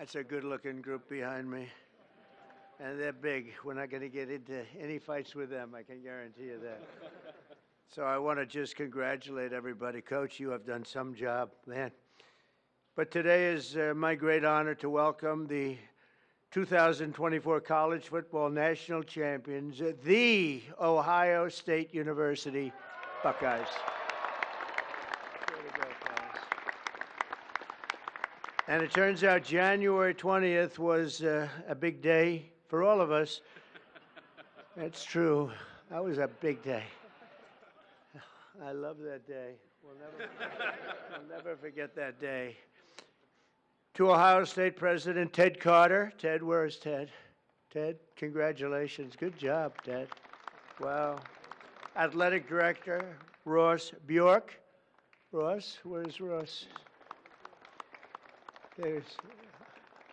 That's a good-looking group behind me. And they're big. We're not going to get into any fights with them, I can guarantee you that. So I want to just congratulate everybody. Coach, you have done some job, man. But today is my great honor to welcome the 2024 College Football National Champions, the Ohio State University Buckeyes. And it turns out January 20th was a big day for all of us. That's true. That was a big day. I love that day. We'll never forget that day. To Ohio State President Ted Carter. Ted, where is Ted? Ted, congratulations. Good job, Ted. Wow. Athletic Director Ross Bjork. Ross, where's Ross?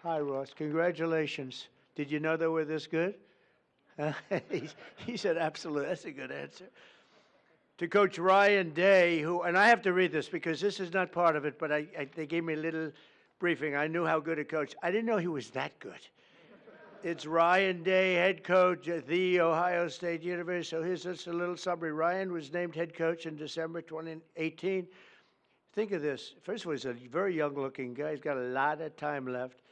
Hi, Ross. Congratulations. Did you know they were this good? He said, absolutely. That's a good answer. To Coach Ryan Day, who, and I have to read this because this is not part of it, but they gave me a little briefing. I knew how good a coach. I didn't know he was that good. It's Ryan Day, head coach at the Ohio State University. So here's just a little summary. Ryan was named head coach in December 2018. Think of this. First of all, he's a very young-looking guy. He's got a lot of time left.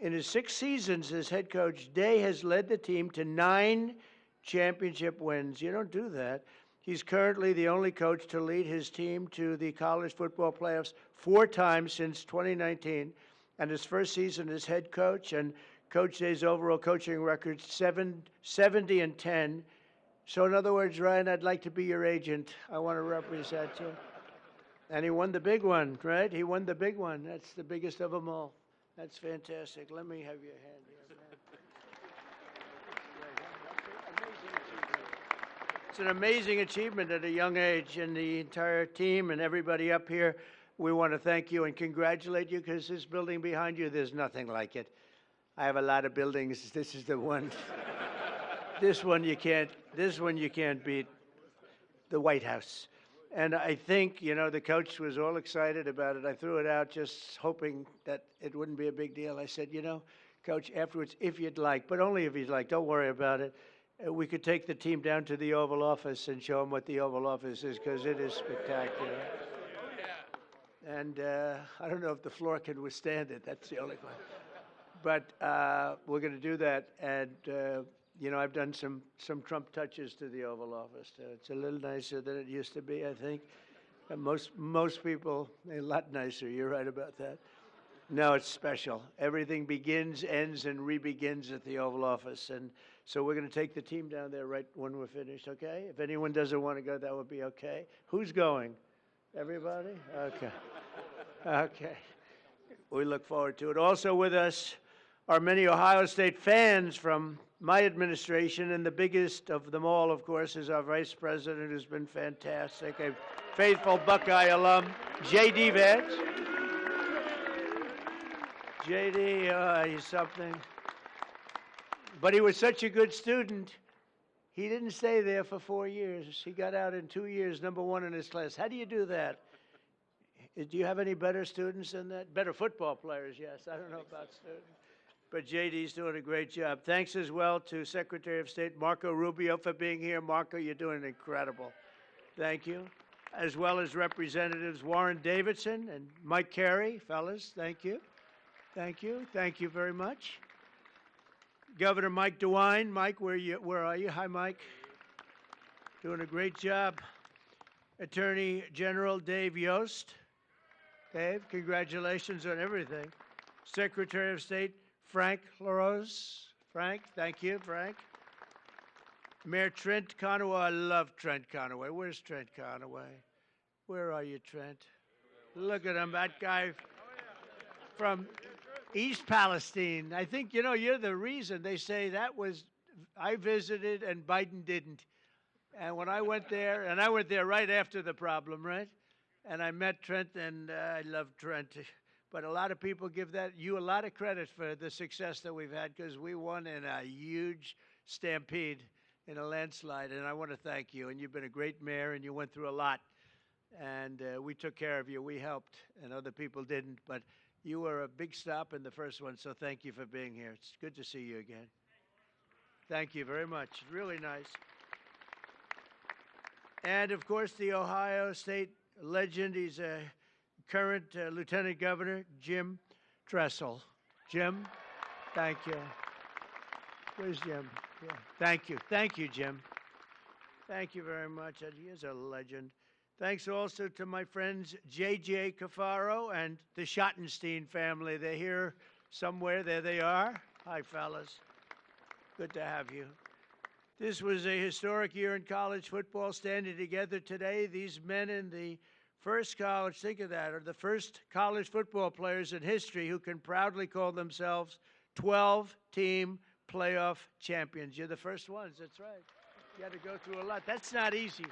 In his 6 seasons as head coach, Day has led the team to 9 championship wins. You don't do that. He's currently the only coach to lead his team to the college football playoffs 4 times since 2019. And his first season as head coach, and Coach Day's overall coaching record, 70-10. So in other words, Ryan, I'd like to be your agent. I want to represent you. And he won the big one, right? He won the big one. That's the biggest of them all. That's fantastic. Let me have your hand here, man. It's an amazing achievement at a young age, and the entire team and everybody up here, we want to thank you and congratulate you because this building behind you, there's nothing like it. I have a lot of buildings. This is the one. This one you can't beat. The White House. And I think, you know, the coach was all excited about it. I threw it out just hoping that it wouldn't be a big deal. I said, you know, Coach, afterwards, if you'd like, but only if you'd like, don't worry about it. We could take the team down to the Oval Office and show them what the Oval Office is, because it is spectacular. And I don't know if the floor can withstand it. That's the only one. But we're going to do that. And you know, I've done some Trump touches to the Oval Office. It's a little nicer than it used to be, I think. And most people, a lot nicer. You're right about that. No, it's special. Everything begins, ends, and re-begins at the Oval Office. And so we're going to take the team down there right when we're finished, okay? If anyone doesn't want to go, that would be okay. Who's going? Everybody? Okay. Okay. We look forward to it. Also with us are many Ohio State fans from my administration, and the biggest of them all, of course, is our Vice President, who's been fantastic, a faithful Buckeye alum, J.D. Vance. J.D., he's something. But he was such a good student, he didn't stay there for 4 years. He got out in 2 years, #1 in his class. How do you do that? Do you have any better students than that? Better football players, yes. I don't know about students. But J.D.'s doing a great job. Thanks as well to Secretary of State Marco Rubio for being here. Marco, you're doing incredible. Thank you. As well as Representatives Warren Davidson and Mike Carey. Fellas, thank you. Thank you. Thank you very much. Governor Mike DeWine. Mike, where are you? Hi, Mike. Doing a great job. Attorney General Dave Yost. Dave, congratulations on everything. Secretary of State Frank LaRose. Frank, thank you, Frank. Mayor Trent Conaway. I love Trent Conaway. Where's Trent Conaway? Where are you, Trent? Look at him, that guy from East Palestine. I think, you know, you're the reason they say that was, I visited and Biden didn't. And when I went there, and I went there right after the problem, right? And I met Trent, and I love Trent. But a lot of people give you a lot of credit for the success that we've had, because we won in a huge stampede in a landslide. And I want to thank you. And you've been a great mayor, and you went through a lot. And we took care of you. We helped, and other people didn't. But You were a big stop in the first one, so thank you for being here. It's good to see you again. Thank you very much. Really nice. And, of course, the Ohio State legend. He's a current Lieutenant Governor, Jim Tressel. Jim, thank you. Where's Jim? Yeah. Thank you. Thank you, Jim. Thank you very much. He is a legend. Thanks also to my friends J.J. Cafaro and the Schottenstein family. They're here somewhere. There they are. Hi, fellas. Good to have you. This was a historic year in college football, standing together today. These men in the first college, think of that, are the first college football players in history who can proudly call themselves 12-team playoff champions. You're the first ones, that's right. You had to go through a lot. That's not easy.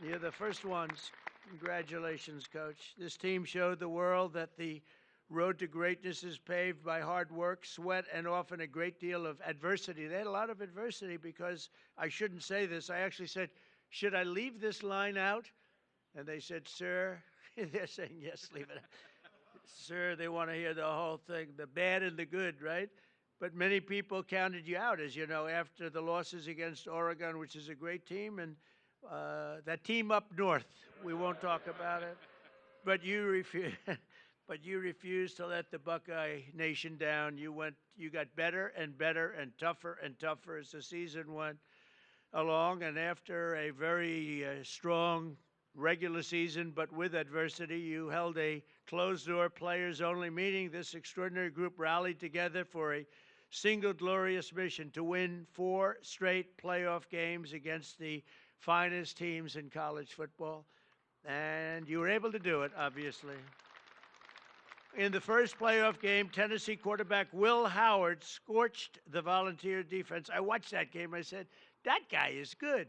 You're the first ones. Congratulations, Coach. This team showed the world that the road to greatness is paved by hard work, sweat, and often a great deal of adversity. They had a lot of adversity because I shouldn't say this. I actually said, should I leave this line out? And they said, sir, they're saying, yes, leave it out. Sir, they want to hear the whole thing, the bad and the good, right? But many people counted you out, as you know, after the losses against Oregon, which is a great team, and that team up north. We won't talk about it. But you refused. But you refused to let the Buckeye Nation down. You got better and better and tougher as the season went along. And after a very strong regular season, but with adversity, you held a closed-door players-only meeting. This extraordinary group rallied together for a single glorious mission to win 4 straight playoff games against the finest teams in college football. And you were able to do it, obviously. In the first playoff game, Tennessee quarterback Will Howard scorched the Volunteer defense. I watched that game. I said, that guy is good.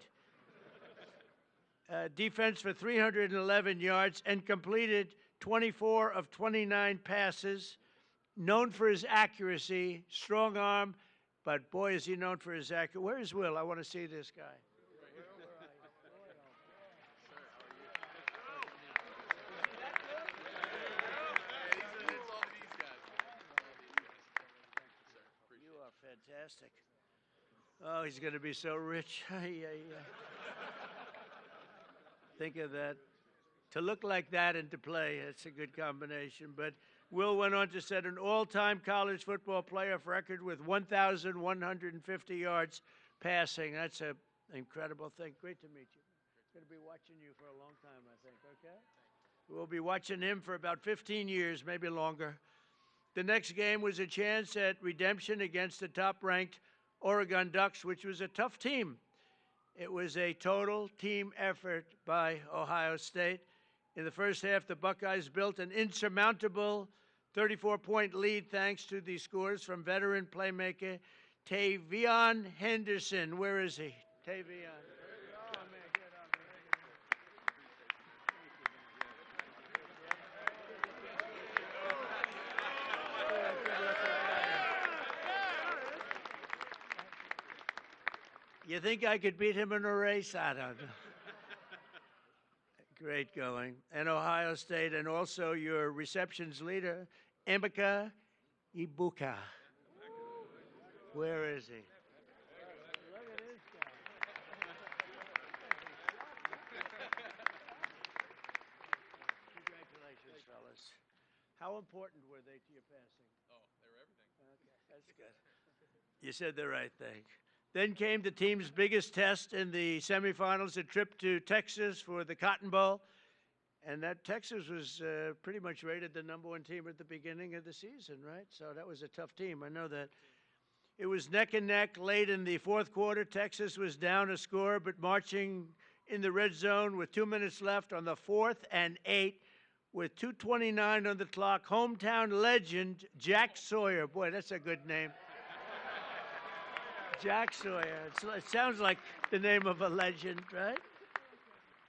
Defense for 311 yards and completed 24 of 29 passes. Known for his accuracy, strong arm, but boy, is he known for his accuracy. Where is Will? I want to see this guy. Fantastic. Oh, he's going to be so rich. Think of that. To look like that and to play, that's a good combination. But Will went on to set an all-time college football playoff record with 1,150 yards passing. That's an incredible thing. Great to meet you. Going to be watching you for a long time, I think, okay? We'll be watching him for about 15 years, maybe longer. The next game was a chance at redemption against the top-ranked Oregon Ducks, which was a tough team. It was a total team effort by Ohio State. In the first half, the Buckeyes built an insurmountable 34-point lead thanks to the scores from veteran playmaker Tavion Henderson. Where is he? Tavion. You think I could beat him in a race? I don't know. Great going. And Ohio State, and also your receptions leader, Emeka Ibuka. Where is he? Look at this guy. Congratulations, fellas. How important were they to your passing? Oh, they were everything. Okay, that's good. You said the right thing. Then came the team's biggest test in the semifinals, a trip to Texas for the Cotton Bowl. And that Texas was pretty much rated the #1 team at the beginning of the season, right? So that was a tough team. I know that. It was neck and neck late in the fourth quarter. Texas was down a score, but marching in the red zone with 2 minutes left on the 4th and 8 with 2:29 on the clock. Hometown legend Jack Sawyer. Boy, that's a good name. Jack Sawyer. It sounds like the name of a legend, right?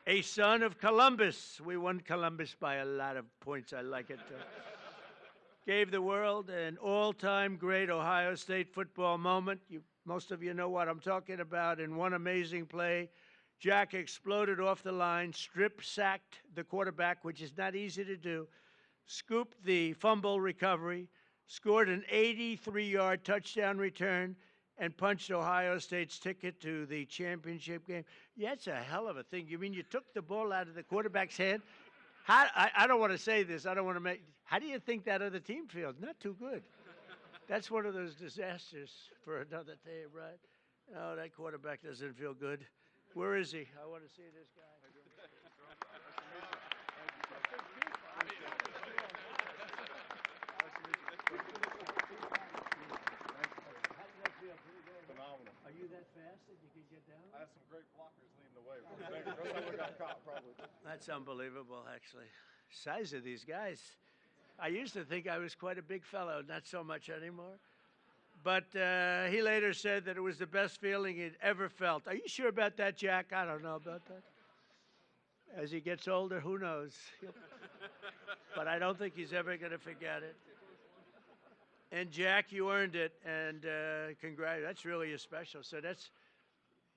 A son of Columbus. We won Columbus by a lot of points. I like it. Gave the world an all-time great Ohio State football moment. Most of you know what I'm talking about. In one amazing play, Jack exploded off the line, strip-sacked the quarterback, which is not easy to do, scooped the fumble recovery, scored an 83-yard touchdown return, and punched Ohio State's ticket to the championship game. Yeah, it's a hell of a thing. You mean you took the ball out of the quarterback's hand? I don't want to say this. I don't want to make. How do you think that other team feels? Not too good. That's one of those disasters for another day, right? Oh, that quarterback doesn't feel good. Where is he? I want to see this guy. Phenomenal. Are you that fast that you can get down? I had some great blockers leading the way. First time we got caught, probably. That's unbelievable, actually. Size of these guys. I used to think I was quite a big fellow, not so much anymore. But he later said that it was the best feeling he'd ever felt. Are you sure about that, Jack? I don't know about that. As he gets older, who knows? But I don't think he's ever going to forget it. And Jack, you earned it, and congrats. That's really special. So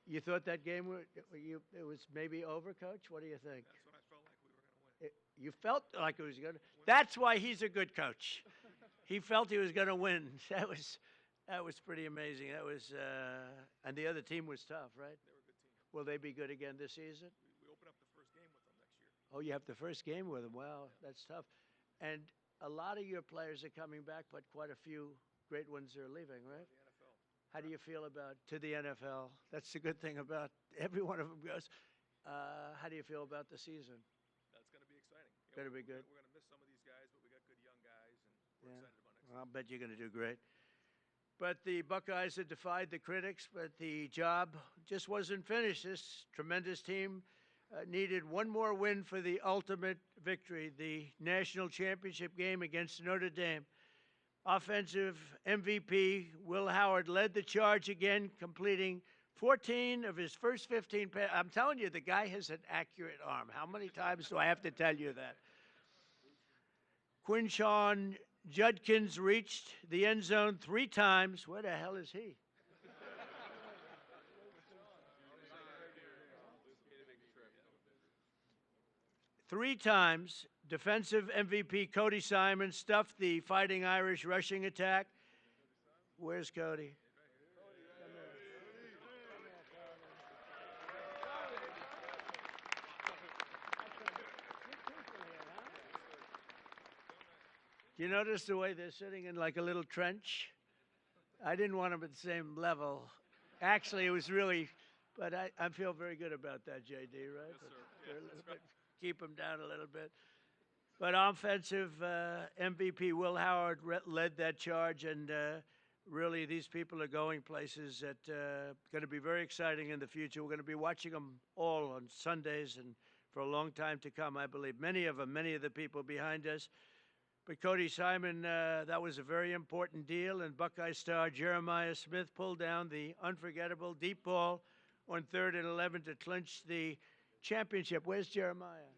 you thought that game it was maybe over, Coach? What do you think? That's what I felt like we were going to win. You felt like it was going to. That's why he's a good coach. He felt he was going to win. That was pretty amazing. That was, and the other team was tough, right? They were a good team. Will they be good again this season? We open up the first game with them next year. Oh, you have the first game with them. Wow, that's tough. And a lot of your players are coming back, but quite a few great ones are leaving, right? The NFL. How do you feel about to the NFL? That's the good thing about every one of them goes. How do you feel about the season? That's going to be exciting. Going to be good. We're going to miss some of these guys, but we got good young guys, and we're excited about next Well, I'll bet you're going to do great. But the Buckeyes had defied the critics, but the job just wasn't finished. This tremendous team needed one more win for the ultimate victory, the national championship game against Notre Dame. Offensive MVP Will Howard led the charge again, completing 14 of his first 15 passes. I'm telling you, the guy has an accurate arm. How many times do I have to tell you that? Quinshawn Judkins reached the end zone 3 times. Where the hell is he? Three times, defensive MVP Cody Simon stuffed the Fighting Irish rushing attack. Where's Cody? Do you notice the way they're sitting in like a little trench? I didn't want them at the same level. Actually, it was really, but I feel very good about that, JD, right? Yes, sir. They're a little bit, keep them down a little bit. But offensive MVP Will Howard led that charge, and really these people are going places that going to be very exciting in the future. We're going to be watching them all on Sundays and for a long time to come, I believe. Many of the people behind us. But Cody Simon, that was a very important deal, and Buckeye star Jeremiah Smith pulled down the unforgettable deep ball on 3rd and 11 to clinch the championship. Where's Jeremiah?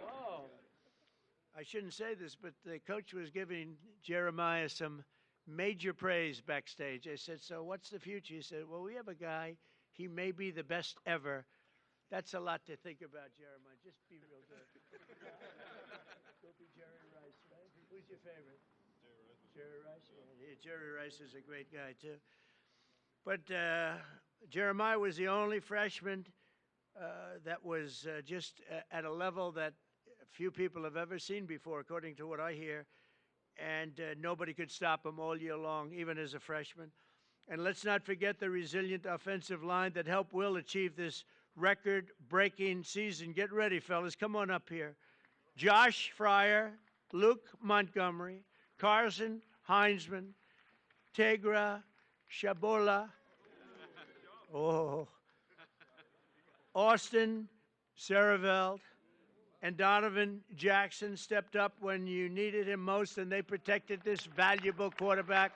Oh, I shouldn't say this, but the coach was giving Jeremiah some major praise backstage. I said, so what's the future? He said, well, we have a guy. He may be the best ever. That's a lot to think about, Jeremiah. Just be real good. Go be Jerry Rice, right? Who's your favorite? Jerry Rice. Yeah, Jerry Rice is a great guy, too. But Jeremiah was the only freshman that was just at a level that few people have ever seen before, according to what I hear. And nobody could stop him all year long, even as a freshman. And let's not forget the resilient offensive line that helped Will achieve this record-breaking season. Get ready, fellas. Come on up here. Josh Fryer, Luke Montgomery, Carson Heinzman, Tegra Shabola, Austin Saraveld, and Donovan Jackson stepped up when you needed him most, and they protected this valuable quarterback.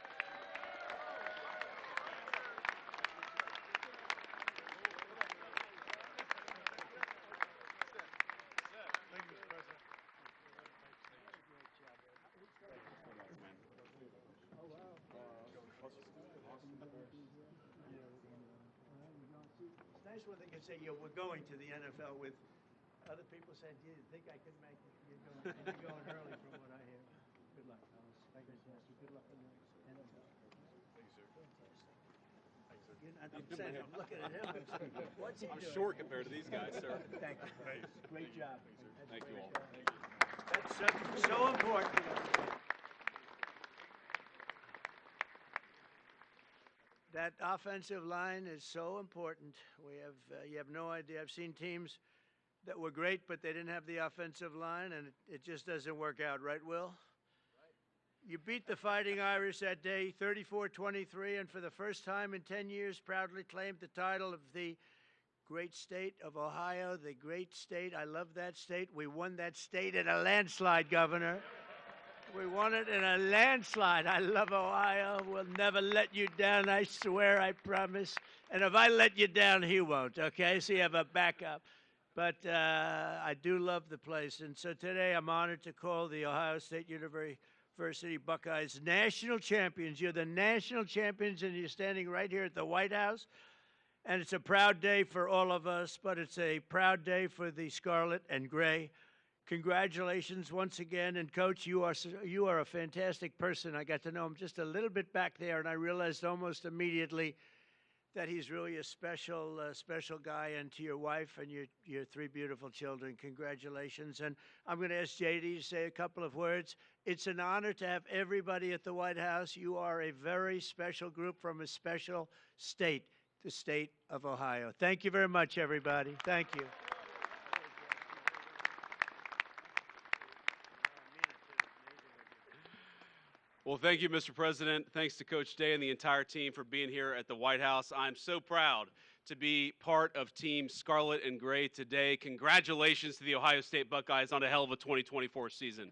nice when they can say, yeah, we're going to the NFL with other people saying, do you think I could make it? You're going early from what I hear. Good luck, fellas. Fantastic. Good luck in the NFL. Thank you, sir. I'm saying, I'm looking at him. I'm saying, what's he I'm doing? short compared to these guys, sir. Thank you. Thanks. Great job. Thank you all. That's so important. That offensive line is so important. We have, you have no idea. I've seen teams that were great, but they didn't have the offensive line, and it just doesn't work out, right, Will? You beat the Fighting Irish that day, 34-23, and for the first time in 10 years, proudly claimed the title of the great state of Ohio, the great state. I love that state. We won that state in a landslide, Governor. We won it in a landslide. I love Ohio. We'll never let you down, I swear, I promise. And if I let you down, he won't, okay? So you have a backup. But I do love the place. And so today I'm honored to call the Ohio State University Buckeyes national champions. You're the national champions, and you're standing right here at the White House. And it's a proud day for all of us, but it's a proud day for the Scarlet and Gray. Congratulations once again. And, Coach, you are a fantastic person. I got to know him just a little bit back there, and I realized almost immediately that he's really a special guy. And to your wife and your three beautiful children, congratulations. And I'm going to ask JD to say a couple of words. It's an honor to have everybody at the White House. You are a very special group from a special state, the state of Ohio. Thank you very much, everybody. Thank you. Well, thank you, Mr. President. Thanks to Coach Day and the entire team for being here at the White House. I'm so proud to be part of Team Scarlet and Gray today. Congratulations to the Ohio State Buckeyes on a hell of a 2024 season.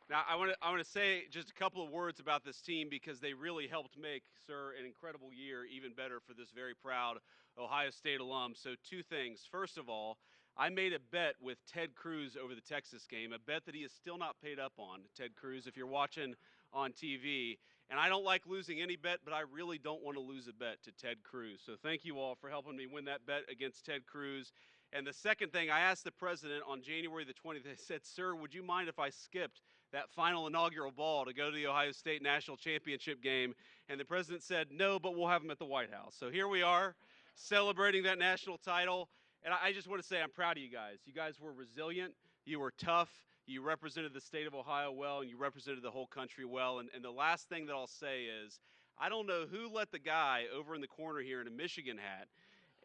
Now, I want to say just a couple of words about this team because they really helped make, sir, an incredible year even better for this very proud Ohio State alum. So two things. First of all, I made a bet with Ted Cruz over the Texas game, a bet that he is still not paid up on, Ted Cruz, if you're watching on TV. And I don't like losing any bet, but I really don't want to lose a bet to Ted Cruz. So thank you all for helping me win that bet against Ted Cruz. And the second thing, I asked the president on January the 20th, I said, sir, would you mind if I skipped that final inaugural ball to go to the Ohio State National Championship game? And the president said, no, but we'll have him at the White House. So here we are celebrating that national title. And I just want to say I'm proud of you guys. You guys were resilient. You were tough. You represented the state of Ohio well, and you represented the whole country well. And the last thing that I'll say is I don't know who let the guy over in the corner here in a Michigan hat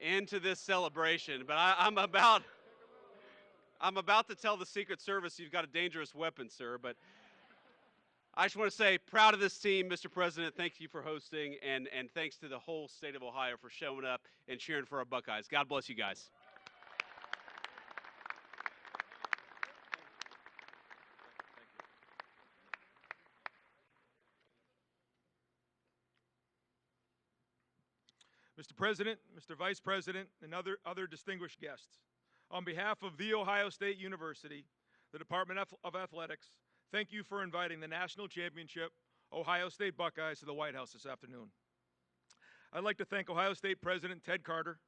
into this celebration, but I'm about to tell the Secret Service you've got a dangerous weapon, sir. But I just want to say, proud of this team, Mr. President. Thank you for hosting, and thanks to the whole state of Ohio for showing up and cheering for our Buckeyes. God bless you guys. Mr. President, Mr. Vice President, and other distinguished guests, on behalf of The Ohio State University, the Department of Athletics, thank you for inviting the National Championship Ohio State Buckeyes to the White House this afternoon. I'd like to thank Ohio State President Ted Carter,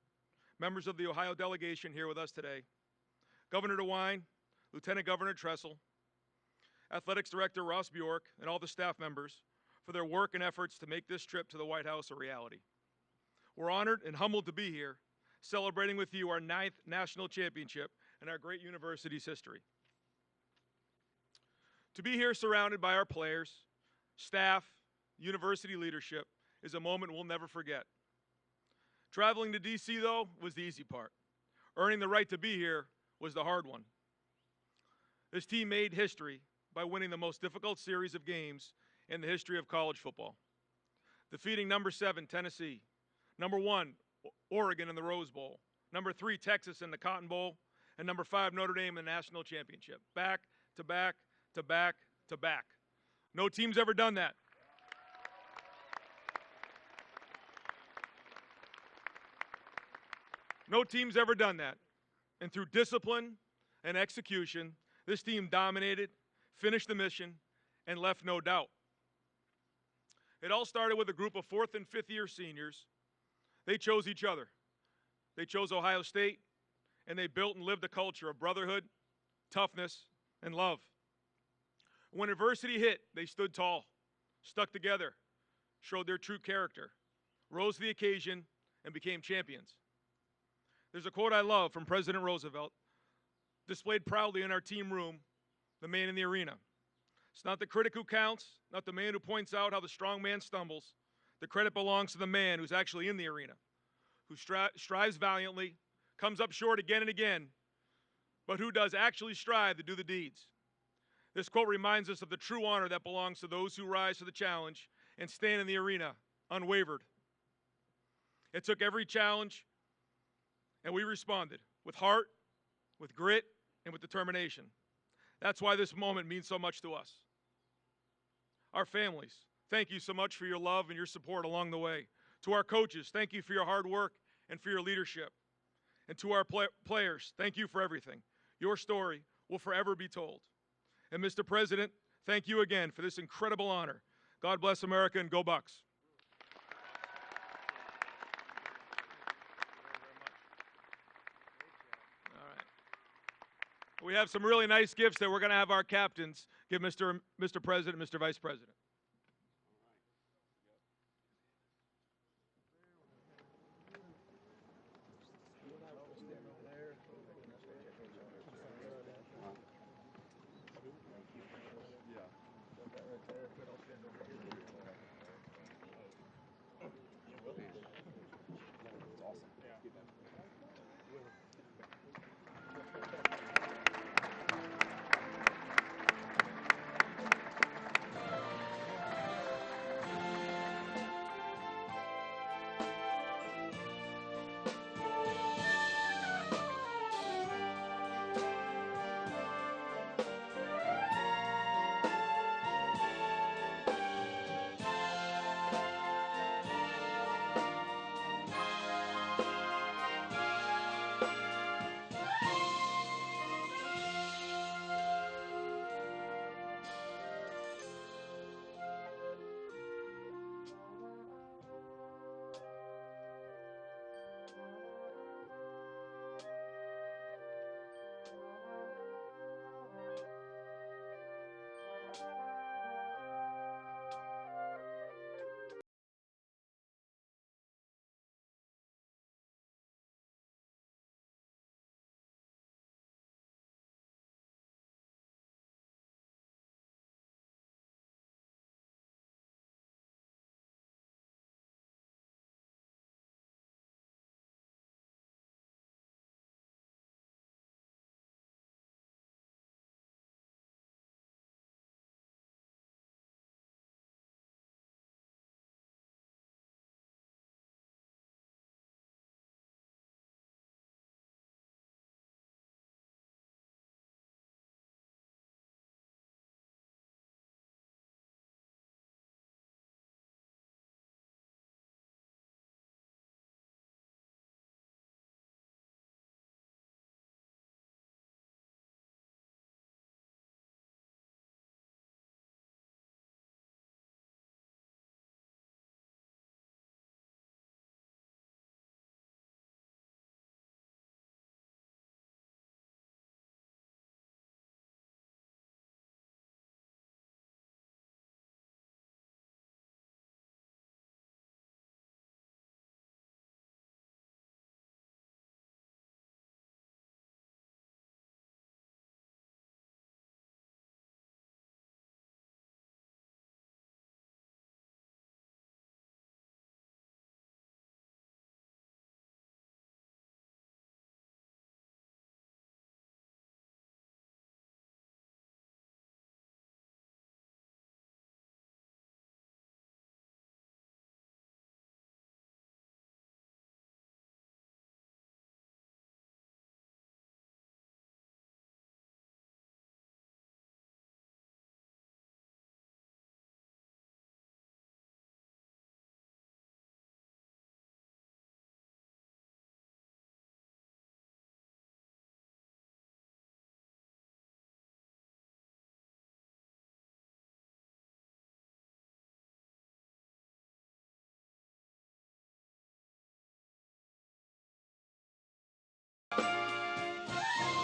members of the Ohio delegation here with us today, Governor DeWine, Lieutenant Governor Tressel, Athletics Director Ross Bjork, and all the staff members for their work and efforts to make this trip to the White House a reality. We're honored and humbled to be here, celebrating with you our 9th national championship in our great university's history. To be here surrounded by our players, staff, university leadership is a moment we'll never forget. Traveling to D.C., though, was the easy part. Earning the right to be here was the hard one. This team made history by winning the most difficult series of games in the history of college football, defeating number 7, Tennessee, number 1, Oregon in the Rose Bowl, number 3, Texas in the Cotton Bowl, and number 5, Notre Dame in the national championship. Back to back to back to back. No team's ever done that. No team's ever done that. And through discipline and execution, this team dominated, finished the mission, and left no doubt. It all started with a group of 4th and 5th year seniors. They chose each other. They chose Ohio State, and they built and lived a culture of brotherhood, toughness, and love. When adversity hit, they stood tall, stuck together, showed their true character, rose to the occasion, and became champions. There's a quote I love from President Roosevelt, displayed proudly in our team room, the man in the arena. It's not the critic who counts, not the man who points out how the strong man stumbles. The credit belongs to the man who's actually in the arena, who strives valiantly, comes up short again and again, but who does actually strive to do the deeds. This quote reminds us of the true honor that belongs to those who rise to the challenge and stand in the arena unwavered. It took every challenge, and we responded with heart, with grit, and with determination. That's why this moment means so much to us. Our families, thank you so much for your love and your support along the way. To our coaches, thank you for your hard work and for your leadership. And to our players, thank you for everything. Your story will forever be told. And Mr. President, thank you again for this incredible honor. God bless America and go Bucks. All right. We have some really nice gifts that we're going to have our captains give Mr. President, Mr. Vice President. you.